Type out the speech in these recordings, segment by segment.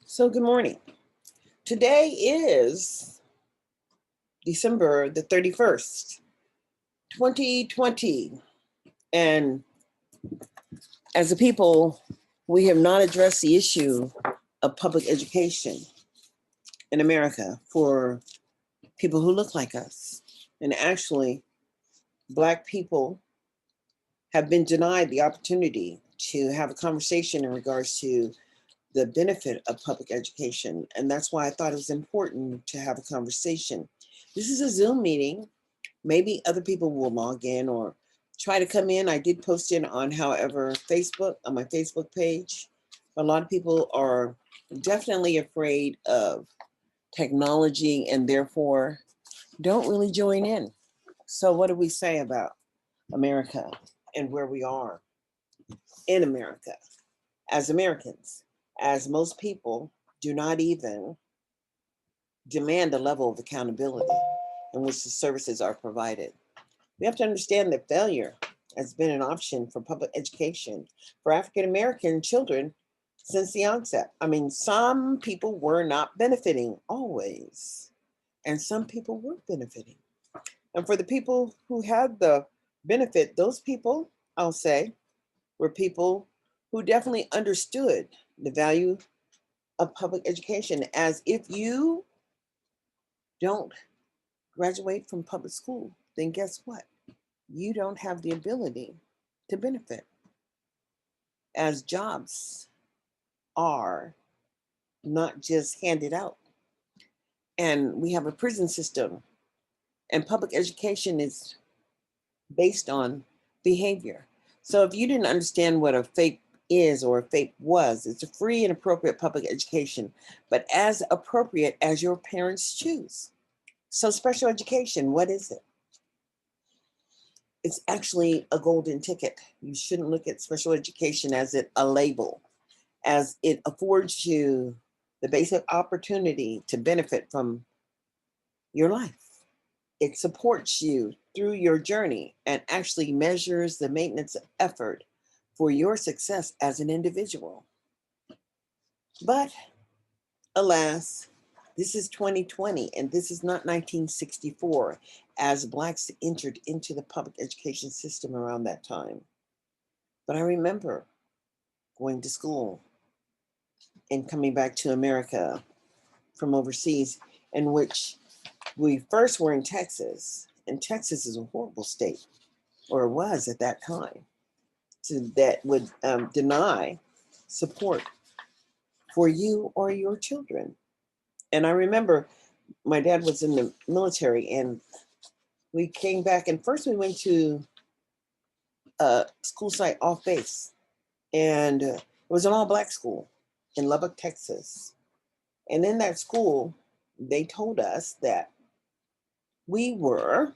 So good morning. Today is December the 31st, 2020. And as a people, we have not addressed the issue of public education in America for people who look like us. And actually, Black people have been denied the opportunity to have a conversation in regards to the benefit of public education. And that's why I thought it was important to have a conversation. This is a Zoom meeting. Maybe other people will log in or try to come in. I did post it on, however, Facebook, on my Facebook page. A lot of people are definitely afraid of technology and therefore don't really join in. So, what do we say about America and where we are in America as Americans? As most people do not even demand a level of accountability in which the services are provided. We have to understand that failure has been an option for public education for African American children since the onset. I mean, some people were not benefiting always, and some people were benefiting. And for the people who had the benefit, those people, I'll say, were people who definitely understood the value of public education. As if you don't graduate from public school, then guess what? You don't have the ability to benefit, as jobs are not just handed out. And we have a prison system, and public education is based on behavior. So if you didn't understand what a FAPE is or a FAPE was, it's a free and appropriate public education, but as appropriate as your parents choose. So special education, what is it? It's actually a golden ticket. You shouldn't look at special education as a label, as it affords you the basic opportunity to benefit from your life. It supports you through your journey and actually measures the maintenance of effort for your success as an individual. But alas, this is 2020 and this is not 1964, as Blacks entered into the public education system around that time. But I remember going to school and coming back to America from overseas, in which we first were in Texas, and Texas is a horrible state, or it was at that time, that would deny support for you or your children. And I remember my dad was in the military, and we came back, and first we went to a school site off base, and it was an all-Black school in Lubbock, Texas. And in that school, they told us that we were,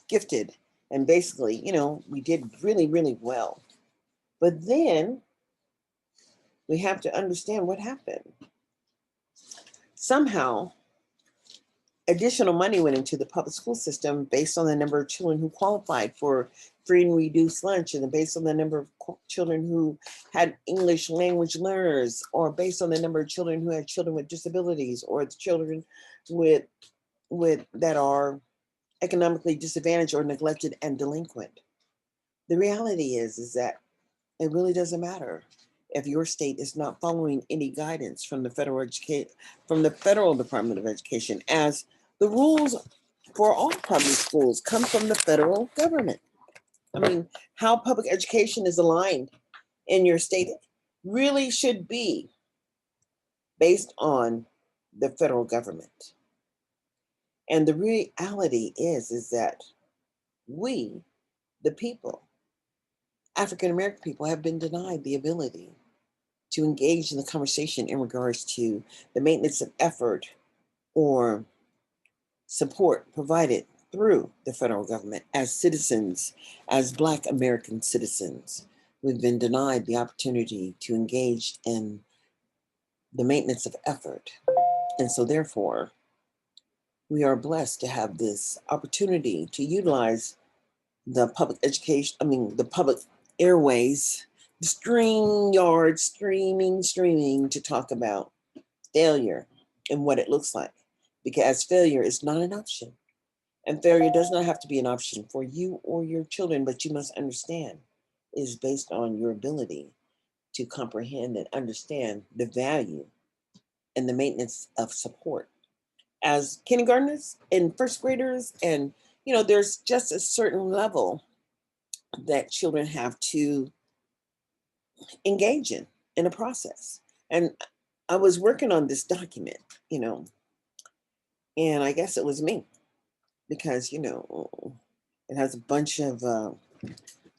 gifted. And basically, we did really, really well. But then we have to understand what happened. Somehow, additional money went into the public school system based on the number of children who qualified for free and reduced lunch, and based on the number of children who had English language learners, or based on the number of children who had children with disabilities, or the children with that are economically disadvantaged or neglected and delinquent. The reality is that it really doesn't matter if your state is not following any guidance from the federal Department of Education, as the rules for all public schools come from the federal government. I mean, how public education is aligned in your state really should be based on the federal government. And the reality is that we, the people, African American people, have been denied the ability to engage in the conversation in regards to the maintenance of effort or support provided through the federal government as citizens, as Black American citizens. We've been denied the opportunity to engage in the maintenance of effort. And so therefore, we are blessed to have this opportunity to utilize the public education, the public airways StreamYard, streaming to talk about failure and what it looks like, because failure is not an option. And failure does not have to be an option for you or your children, but you must understand it is based on your ability to comprehend and understand the value and the maintenance of support. As kindergartners and first graders, and there's just a certain level that children have to engage in a process. And I was working on this document, you know, and I guess it was me because, it has a bunch of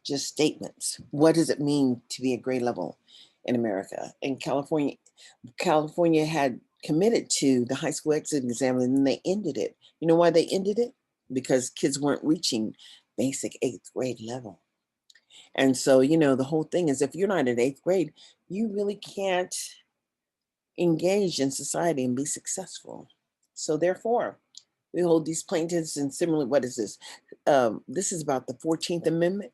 just statements. What does it mean to be a grade level in America? And California had committed to the high school exit exam, and then they ended it. You know why they ended it? Because kids weren't reaching basic eighth grade level. And so, the whole thing is if you're not in eighth grade, you really can't engage in society and be successful. So therefore, we hold these plaintiffs and similarly, what is this? This is about the 14th Amendment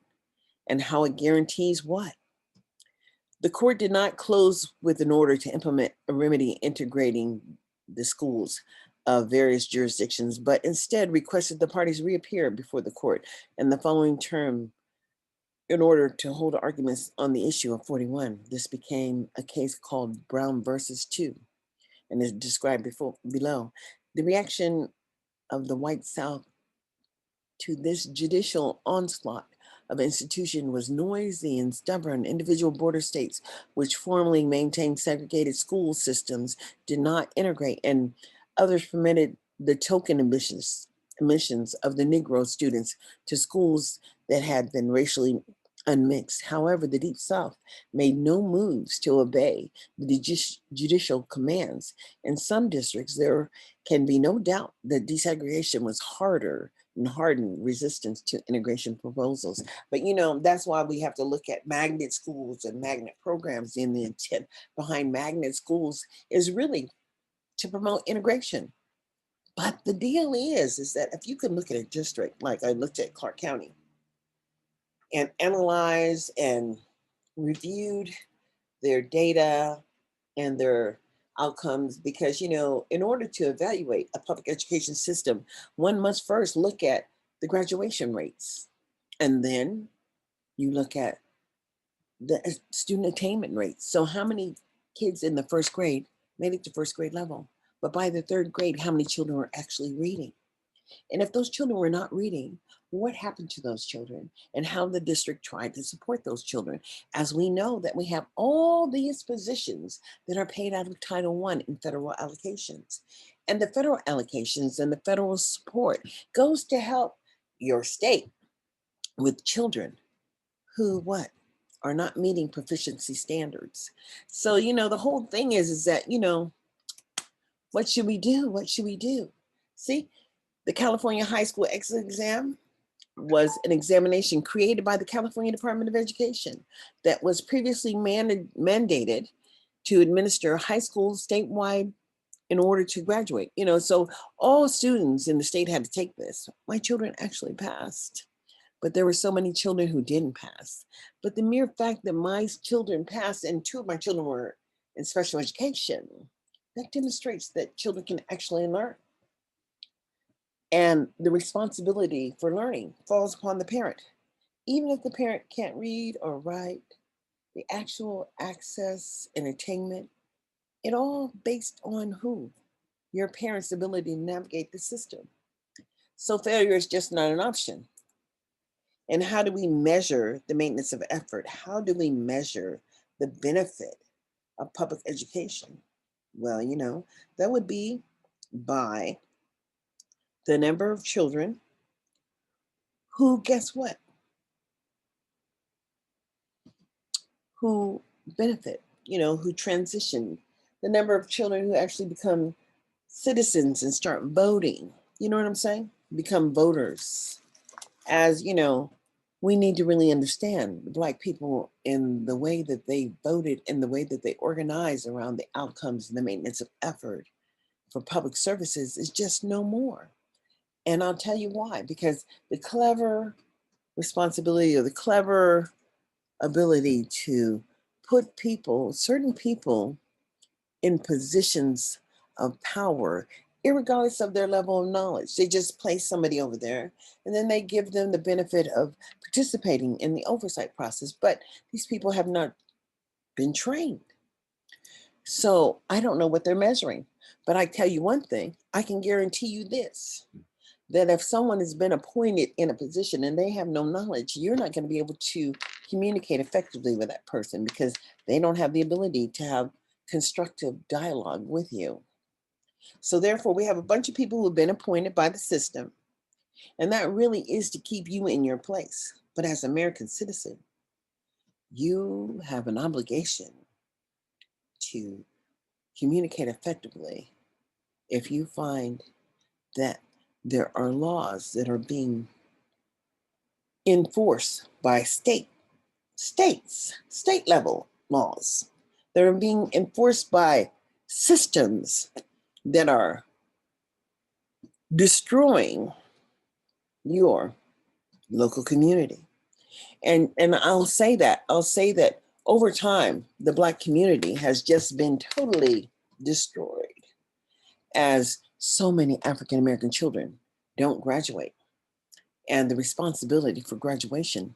and how it guarantees what? The court did not close with an order to implement a remedy integrating the schools of various jurisdictions, but instead requested the parties reappear before the court in the following term in order to hold arguments on the issue of 41. This became a case called Brown versus 2 and is described below. The reaction of the white South to this judicial onslaught of institution was noisy and stubborn. Individual border states, which formerly maintained segregated school systems, did not integrate, and others permitted the token admissions of the Negro students to schools that had been racially unmixed. However, the Deep South made no moves to obey the judicial commands. In some districts, there can be no doubt that desegregation was harder and hardened resistance to integration proposals. But that's why we have to look at magnet schools and magnet programs. And the intent behind magnet schools is really to promote integration. But the deal is that if you can look at a district, like I looked at Clark County, and analyzed and reviewed their data and their outcomes, because in order to evaluate a public education system, one must first look at the graduation rates, and then you look at the student attainment rates. So how many kids in the first grade made it to first grade level, but by the third grade, how many children were actually reading? And if those children were not reading, what happened to those children and how the district tried to support those children? As we know that we have all these positions that are paid out of Title I in federal allocations. And the federal allocations and the federal support goes to help your state with children who are not meeting proficiency standards. So, the whole thing is that, what should we do? What should we do? See, the California High School Exit Exam was an examination created by the California Department of Education that was previously mandated to administer high school statewide in order to graduate. So all students in the state had to take this. My children actually passed, but there were so many children who didn't pass. But the mere fact that my children passed and two of my children were in special education, that demonstrates that children can actually learn. And the responsibility for learning falls upon the parent. Even if the parent can't read or write, the actual access and attainment, it all based on who? Your parent's ability to navigate the system. So failure is just not an option. And how do we measure the maintenance of effort? How do we measure the benefit of public education? Well, that would be by the number of children who, guess what? Who benefit, who transition, the number of children who actually become citizens and start voting. You know what I'm saying? Become voters. As we need to really understand the Black people in the way that they voted and the way that they organize around the outcomes and the maintenance of effort for public services is just no more. And I'll tell you why, because the clever responsibility or the clever ability to put people, certain people, in positions of power, irregardless of their level of knowledge. They just place somebody over there and then they give them the benefit of participating in the oversight process. But these people have not been trained. So I don't know what they're measuring. But I tell you one thing, I can guarantee you this, that if someone has been appointed in a position and they have no knowledge, you're not going to be able to communicate effectively with that person because they don't have the ability to have constructive dialogue with you. So therefore, we have a bunch of people who have been appointed by the system, and that really is to keep you in your place. But as an American citizen, you have an obligation to communicate effectively if you find that there are laws that are being enforced by state level laws that are being enforced by systems that are destroying your local community. And I'll say that over time, the Black community has just been totally destroyed as so many African American children don't graduate. And the responsibility for graduation,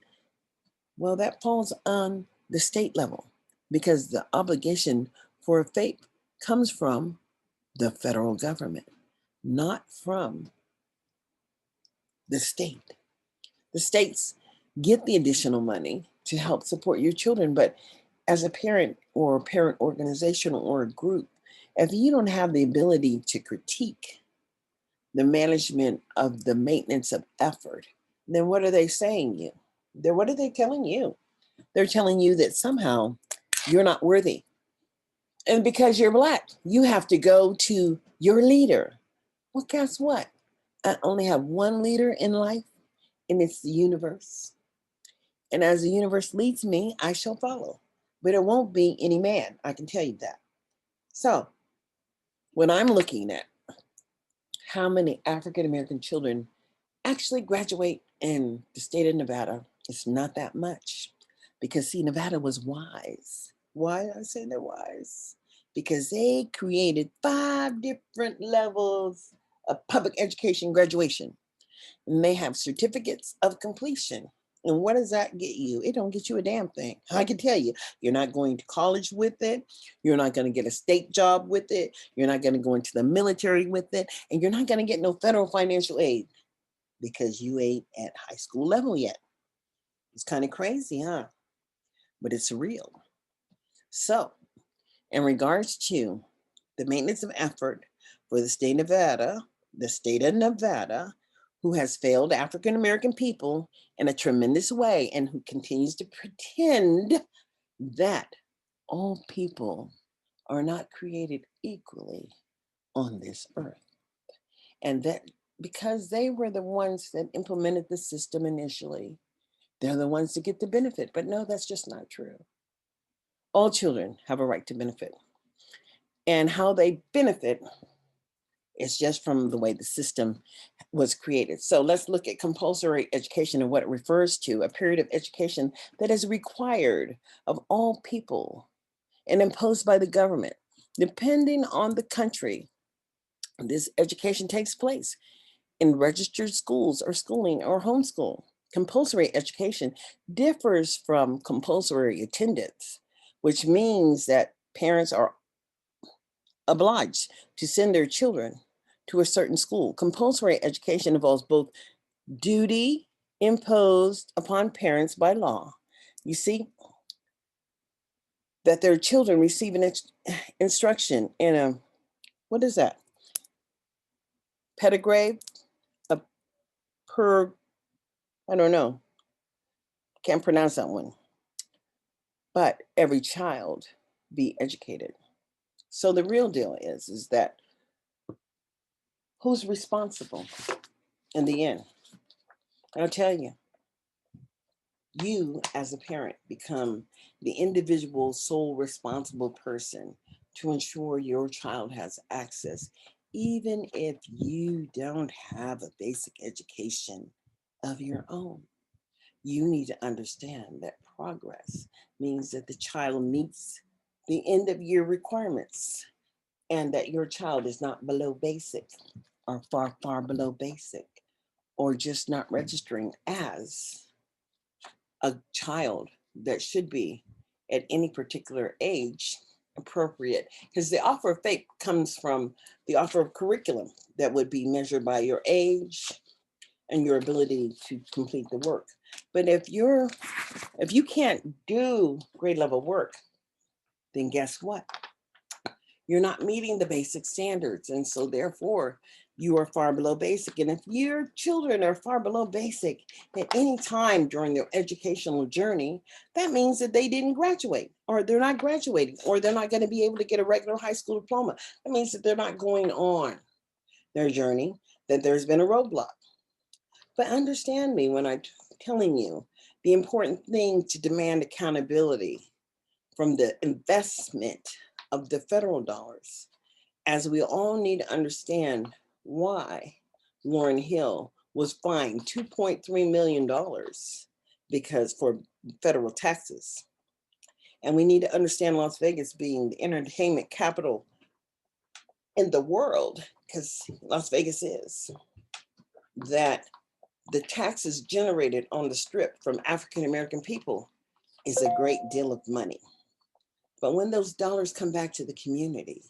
well, that falls on the state level because the obligation for FAPE comes from the federal government, not from the state. The states get the additional money to help support your children, but as a parent or a parent organization or a group, if you don't have the ability to critique the management of the maintenance of effort, then what are they saying you? What are they telling you? They're telling you that somehow you're not worthy. And because you're Black, you have to go to your leader. Well, guess what? I only have one leader in life, and it's the universe. And as the universe leads me, I shall follow. But it won't be any man, I can tell you that. So when I'm looking at how many African American children actually graduate in the state of Nevada, it's not that much. Because see, Nevada was wise. Why I say they're wise? Because they created 5 different levels of public education graduation. And they have certificates of completion. And what does that get you? It don't get you a damn thing. I can tell you, you're not going to college with it. You're not going to get a state job with it. You're not going to go into the military with it. And you're not going to get no federal financial aid because you ain't at high school level yet. It's kind of crazy, huh? But it's real. So, in regards to the maintenance of effort for the state of Nevada, who has failed African American people in a tremendous way and who continues to pretend that all people are not created equally on this earth. And that because they were the ones that implemented the system initially, they're the ones that get the benefit. But no, that's just not true. All children have a right to benefit. And how they benefit is just from the way the system was created. So let's look at compulsory education and what it refers to, a period of education that is required of all people and imposed by the government. Depending on the country, this education takes place in registered schools or schooling or homeschool. Compulsory education differs from compulsory attendance, which means that parents are obliged to send their children to a certain school. Compulsory education involves both duty imposed upon parents by law. You see, that their children receive an instruction in a, what is that? Pedagogy, a per, I don't know, can't pronounce that one. But every child be educated. So the real deal is that who's responsible in the end? I'll tell you, you as a parent become the individual sole responsible person to ensure your child has access, even if you don't have a basic education of your own. You need to understand that progress means that the child meets the end of year requirements and that your child is not below basic or far, far below basic or just not registering as a child that should be at any particular age appropriate. Because the offer of FAPE comes from the offer of curriculum that would be measured by your age and your ability to complete the work. But if you can't do grade level work, then guess what? You're not meeting the basic standards. And so therefore you are far below basic. And if your children are far below basic at any time during their educational journey, that means that they didn't graduate or they're not graduating or they're not going to be able to get a regular high school diploma. That means that they're not going on their journey, that there's been a roadblock. But understand me when I'm telling you the important thing to demand accountability from the investment of the federal dollars, as we all need to understand why Lauryn Hill was fined $2.3 million because for federal taxes. And we need to understand Las Vegas being the entertainment capital in the world, because Las Vegas is, that the taxes generated on the strip from African-American people is a great deal of money. But when those dollars come back to the community,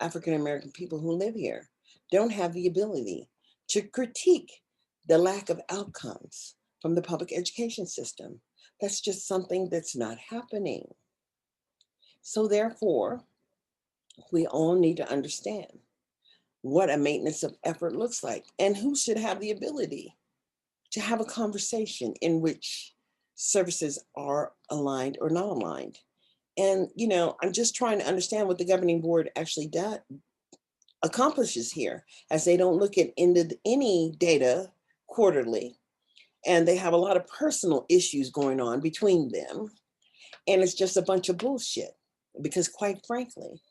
African-American people who live here don't have the ability to critique the lack of outcomes from the public education system. That's just something that's not happening. So therefore, we all need to understand what a maintenance of effort looks like and who should have the ability to have a conversation in which services are aligned or not aligned. And, I'm just trying to understand what the governing board actually accomplishes here, as they don't look at any data quarterly, and they have a lot of personal issues going on between them. And it's just a bunch of bullshit because, quite frankly,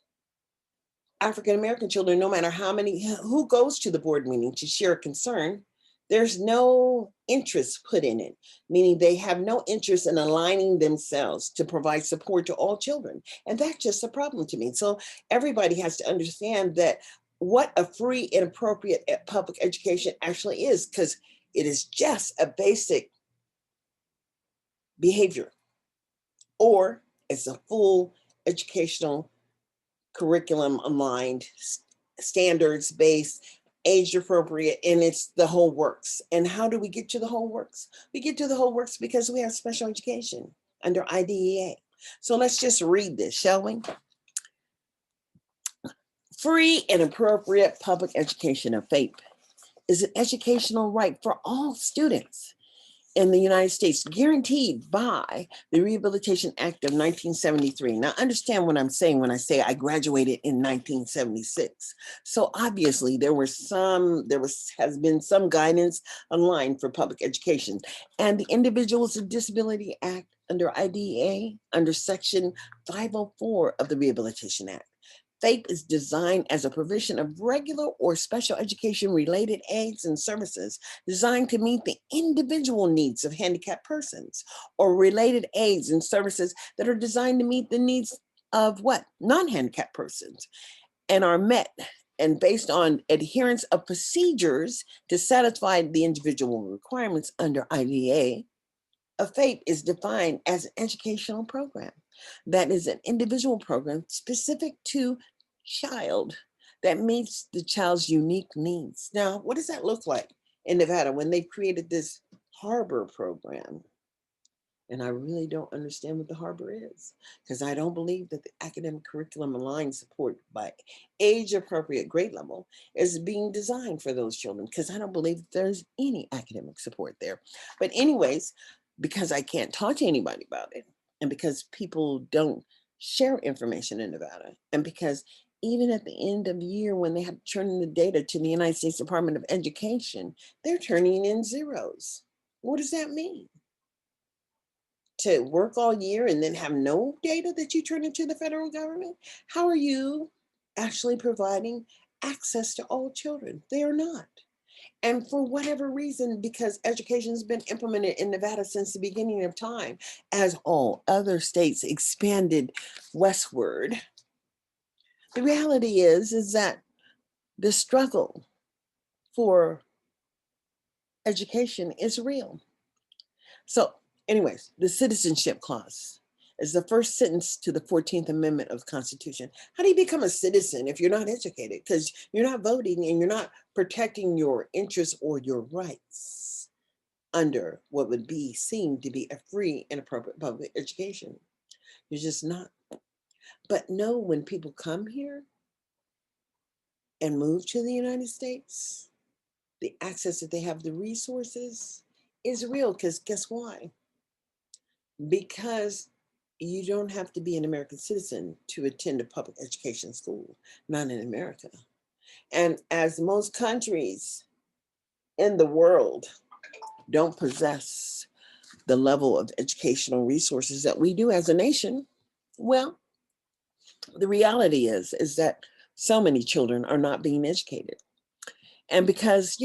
African-American children, no matter who goes to the board meeting to share a concern, there's no interest put in it, meaning they have no interest in aligning themselves to provide support to all children. And that's just a problem to me. So everybody has to understand that what a free and appropriate public education actually is, because it is just a basic behavior, or it's a full educational curriculum aligned, standards based, age appropriate, and it's the whole works. And how do we get to the whole works? We get to the whole works because we have special education under IDEA. So let's just read this, shall we? Free and appropriate public education, of FAPE, is an educational right for all students in the United States, guaranteed by the Rehabilitation Act of 1973. Now, understand what I'm saying when I say I graduated in 1976. So obviously has been some guidance online for public education. And the Individuals with Disability Act under IDEA, under Section 504 of the Rehabilitation Act. FAPE is designed as a provision of regular or special education related aids and services designed to meet the individual needs of handicapped persons, or related aids and services that are designed to meet the needs of non-handicapped persons, and are met and based on adherence of procedures to satisfy the individual requirements under IDEA. A FAPE is defined as an educational program that is an individual program specific to child that meets the child's unique needs. Now, what does that look like in Nevada when they created this Harbor program? And I really don't understand what the Harbor is, because I don't believe that the academic curriculum aligned support by age appropriate grade level is being designed for those children, because I don't believe there's any academic support there. But anyways, because I can't talk to anybody about it, and because people don't share information in Nevada, and because even at the end of the year when they have to turn in the data to the United States Department of Education, they're turning in zeros. What does that mean? To work all year and then have no data that you turn into the federal government? How are you actually providing access to all children? They are not. And for whatever reason, because education has been implemented in Nevada since the beginning of time, as all other states expanded westward, the reality is that the struggle for education is real. So, anyways, the citizenship clause is the first sentence to the 14th Amendment of the Constitution. How do you become a citizen if you're not educated? Because you're not voting and you're not protecting your interests or your rights under what would be seen to be a free and appropriate public education. You're just not. But no, when people come here and move to the United States, the access that they have, the resources is real. Because guess why? Because you don't have to be an American citizen to attend a public education school, not in America. And as most countries in the world don't possess the level of educational resources that we do as a nation, well, the reality is that so many children are not being educated. And because,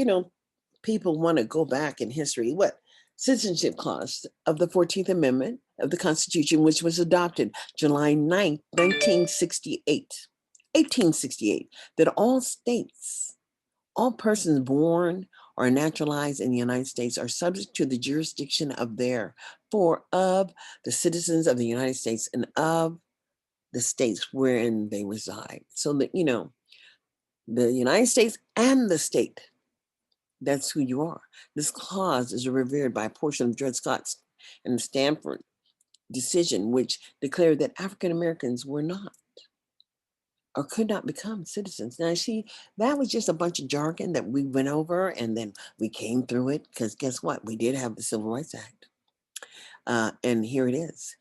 people want to go back in history, what citizenship clause of the 14th Amendment of the Constitution, which was adopted July 9th, 1968, 1868, that all states, all persons born or naturalized in the United States are subject to the jurisdiction of of the citizens of the United States and of the states wherein they reside. So that, the United States and the state, that's who you are. This clause is revered by a portion of Dred Scott's and Stanford decision, which declared that African Americans were not or could not become citizens. Now, see, that was just a bunch of jargon that we went over and then we came through it because guess what? We did have the Civil Rights Act. And here it is.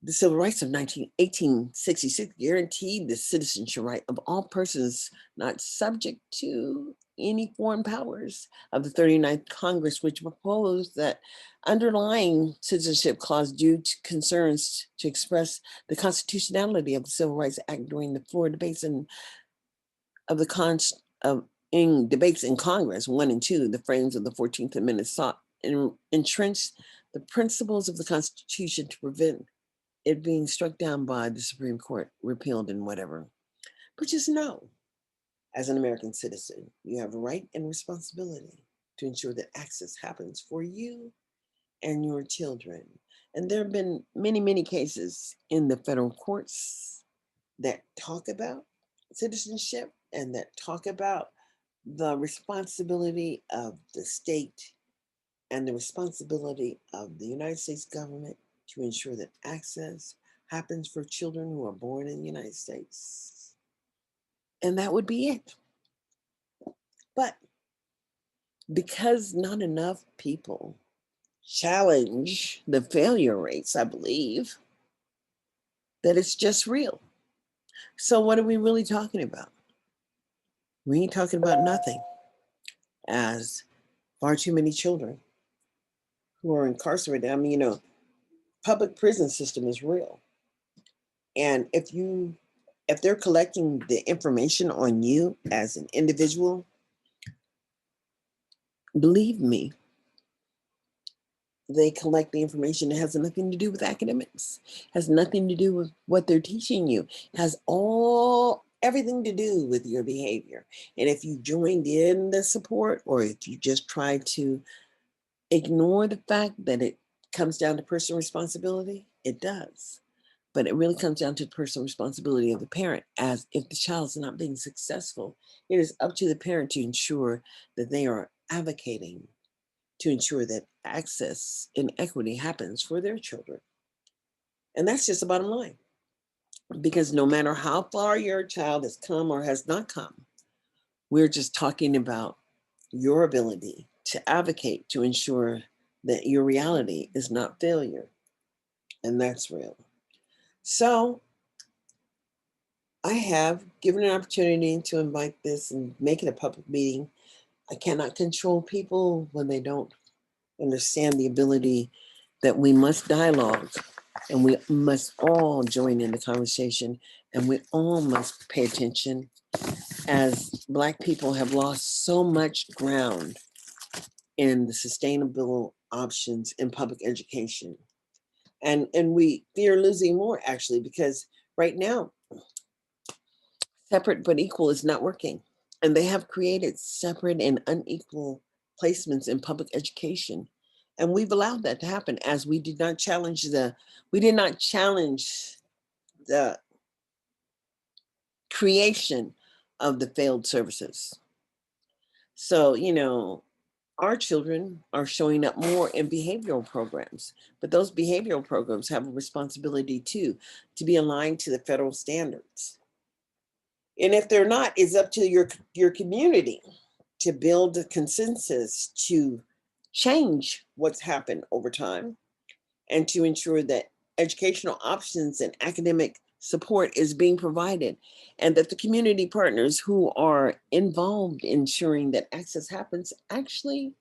The Civil Rights of 1866 guaranteed the citizenship right of all persons not subject to any foreign powers of the 39th Congress, which proposed that underlying citizenship clause due to concerns to express the constitutionality of the Civil Rights Act during the floor debates in debates in Congress 1 and 2, the frames of the 14th Amendment sought and entrenched the principles of the Constitution to prevent it being struck down by the Supreme Court, repealed and whatever. But just know, as an American citizen, you have a right and responsibility to ensure that access happens for you and your children. And there have been many, many cases in the federal courts that talk about citizenship and that talk about the responsibility of the state and the responsibility of the United States government to ensure that access happens for children who are born in the United States. And that would be it. But because not enough people challenge the failure rates, I believe that it's just real. So what are we really talking about? We ain't talking about nothing, as far too many children who are incarcerated. I mean, public prison system is real. And if they're collecting the information on you as an individual, believe me, they collect the information that has nothing to do with academics, has nothing to do with what they're teaching you, has everything to do with your behavior. And if you joined in the support, or if you just try to ignore the fact that it comes down to personal responsibility, it does. But it really comes down to the personal responsibility of the parent, as if the child is not being successful, it is up to the parent to ensure that they are advocating to ensure that access and equity happens for their children. And that's just the bottom line. Because no matter how far your child has come or has not come, we're just talking about your ability to advocate to ensure that your reality is not failure. And that's real. So I have given an opportunity to invite this and make it a public meeting. I cannot control people when they don't understand the ability that we must dialogue and we must all join in the conversation and we all must pay attention as Black people have lost so much ground in the sustainable options in public education. And we fear losing more, actually, because right now, separate but equal is not working. And they have created separate and unequal placements in public education. And we've allowed that to happen as we did not challenge the creation of the failed services. So, our children are showing up more in behavioral programs, but those behavioral programs have a responsibility too to be aligned to the federal standards. And if they're not, it's up to your community to build a consensus to change what's happened over time and to ensure that educational options and academic support is being provided, and that the community partners who are involved in ensuring that access happens actually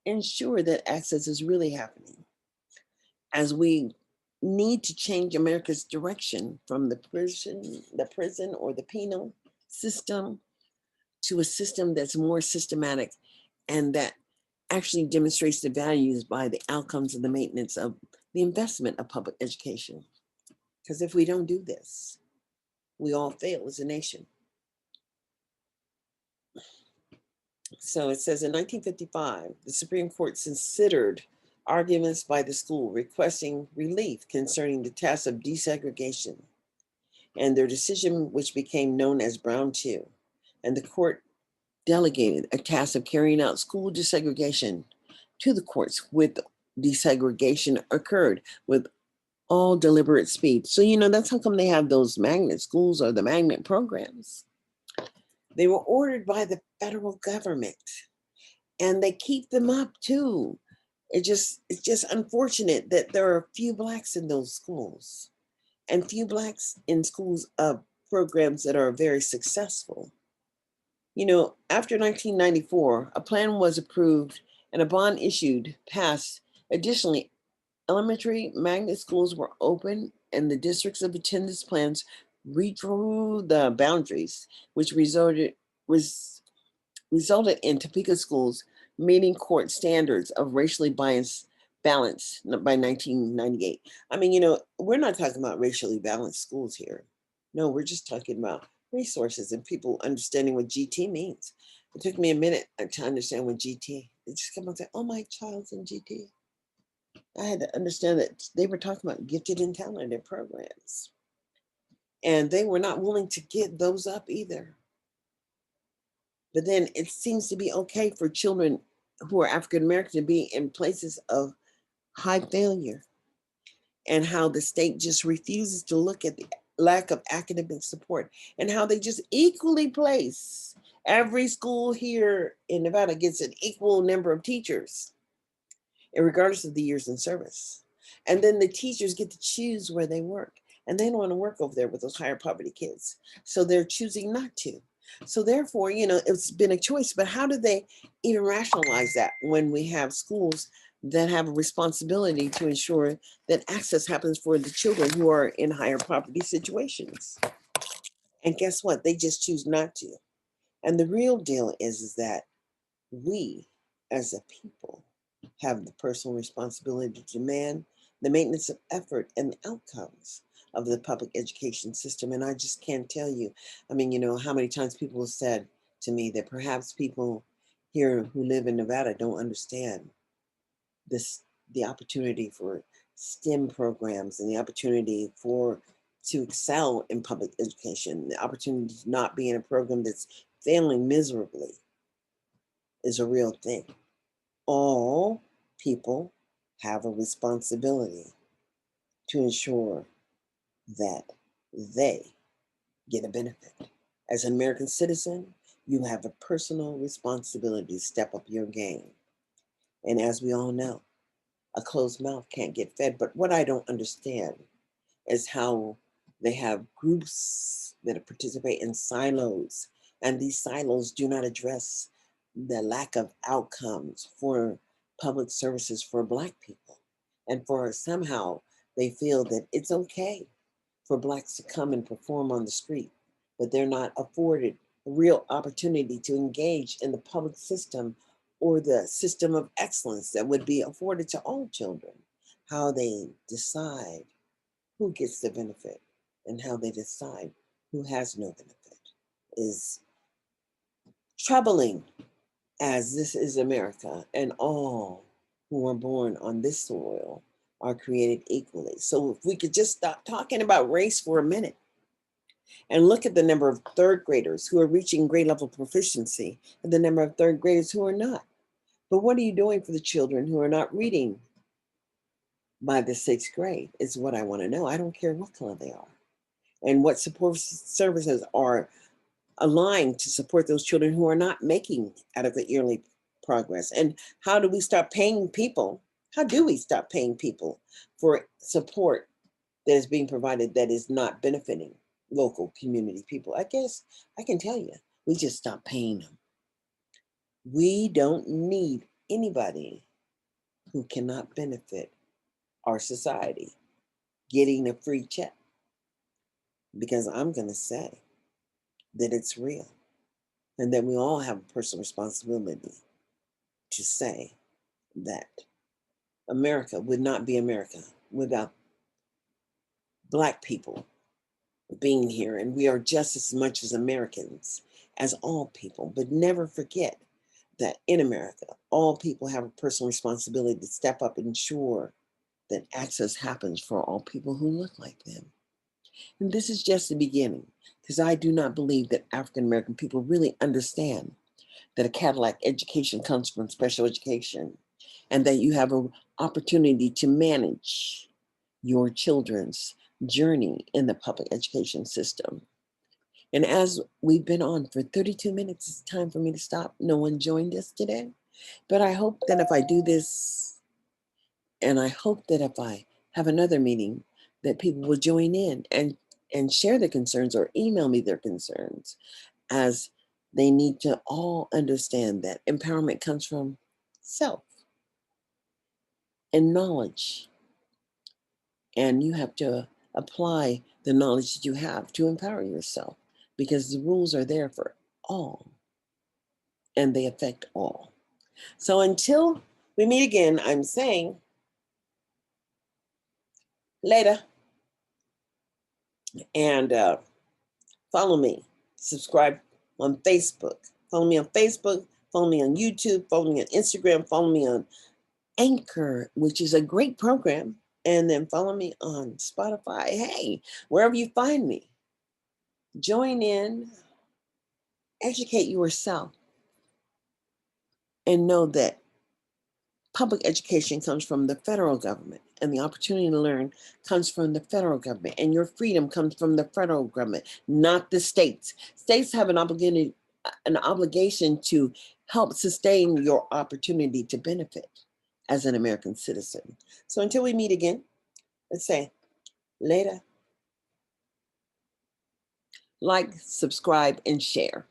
ensure that access is really happening, as we need to change America's direction from the prison or the penal system to a system that's more systematic and that actually demonstrates the values by the outcomes of the maintenance of the investment of public education. Because if we don't do this, we all fail as a nation. So it says in 1955, the Supreme Court considered arguments by the school requesting relief concerning the task of desegregation and their decision, which became known as Brown 2. And the court delegated a task of carrying out school desegregation to the courts with desegregation occurred with all deliberate speed. So, that's how come they have those magnet schools or the magnet programs. They were ordered by the federal government and they keep them up too. It's just unfortunate that there are few Blacks in those schools and few Blacks in schools of programs that are very successful. After 1994, a plan was approved and a bond issued, passed. Additionally, elementary magnet schools were open and the districts of attendance plans redrew the boundaries, which resulted in Topeka schools meeting court standards of racially biased balance by 1998. I mean, we're not talking about racially balanced schools here. No, we're just talking about resources and people understanding what GT means. It took me a minute to understand what GT. It just come and say, "Oh, my child's in GT." I had to understand that they were talking about gifted and talented programs, and they were not willing to give those up either. But then it seems to be okay for children who are African American to be in places of high failure, and how the state just refuses to look at the lack of academic support and how they just equally place every school here in Nevada gets an equal number of teachers, and regardless of the years in service. And then the teachers get to choose where they work. And they don't want to work over there with those higher poverty kids. So they're choosing not to. So therefore, it's been a choice. But how do they even rationalize that when we have schools that have a responsibility to ensure that access happens for the children who are in higher poverty situations? And guess what? They just choose not to. And the real deal is that we, as a people, have the personal responsibility to demand the maintenance of effort and the outcomes of the public education system. And I just can't tell you, I mean, how many times people have said to me that perhaps people here who live in Nevada don't understand this, the opportunity for STEM programs and the opportunity to excel in public education, the opportunity to not be in a program that's failing miserably is a real thing. All people have a responsibility to ensure that they get a benefit. As an American citizen, you have a personal responsibility to step up your game. And as we all know, a closed mouth can't get fed. But what I don't understand is how they have groups that participate in silos, and these silos do not address the lack of outcomes for public services for Black people. And for somehow they feel that it's okay for Blacks to come and perform on the street, but they're not afforded real opportunity to engage in the public system or the system of excellence that would be afforded to all children, how they decide who gets the benefit and how they decide who has no benefit is troubling, as this is America and all who are born on this soil are created equally. So if we could just stop talking about race for a minute and look at the number of third graders who are reaching grade level proficiency and the number of third graders who are not. But what are you doing for the children who are not reading by the sixth grade is what I want to know. I don't care what color they are. And what support services are aligned to support those children who are not making adequate yearly progress. And how do we stop paying people? How do we stop paying people for support that is being provided that is not benefiting local community people? I guess I can tell you, we just stop paying them. We don't need anybody who cannot benefit our society getting a free check, because I'm going to say that it's real and that we all have a personal responsibility to say that America would not be America without Black people being here. And we are just as much as Americans as all people. But never forget that in America, all people have a personal responsibility to step up and ensure that access happens for all people who look like them. And this is just the beginning, because I do not believe that African American people really understand that a Cadillac education comes from special education, and that you have an opportunity to manage your children's journey in the public education system. And as we've been on for 32 minutes, it's time for me to stop. No one joined us today, but I hope that if I do this, and I hope that if I have another meeting, that people will join in and share their concerns or email me their concerns, as they need to all understand that empowerment comes from self and knowledge. And you have to apply the knowledge that you have to empower yourself, because the rules are there for all and they affect all. So until we meet again, I'm saying later. And follow me, subscribe on Facebook. Follow me on Facebook, follow me on YouTube, follow me on Instagram, follow me on Anchor, which is a great program. And then follow me on Spotify. Hey, wherever you find me, join in, educate yourself, and know that public education comes from the federal government, and the opportunity to learn comes from the federal government, and your freedom comes from the federal government, not the states. States have an obligation to help sustain your opportunity to benefit as an American citizen. So until we meet again, let's say later. Like, subscribe, and share.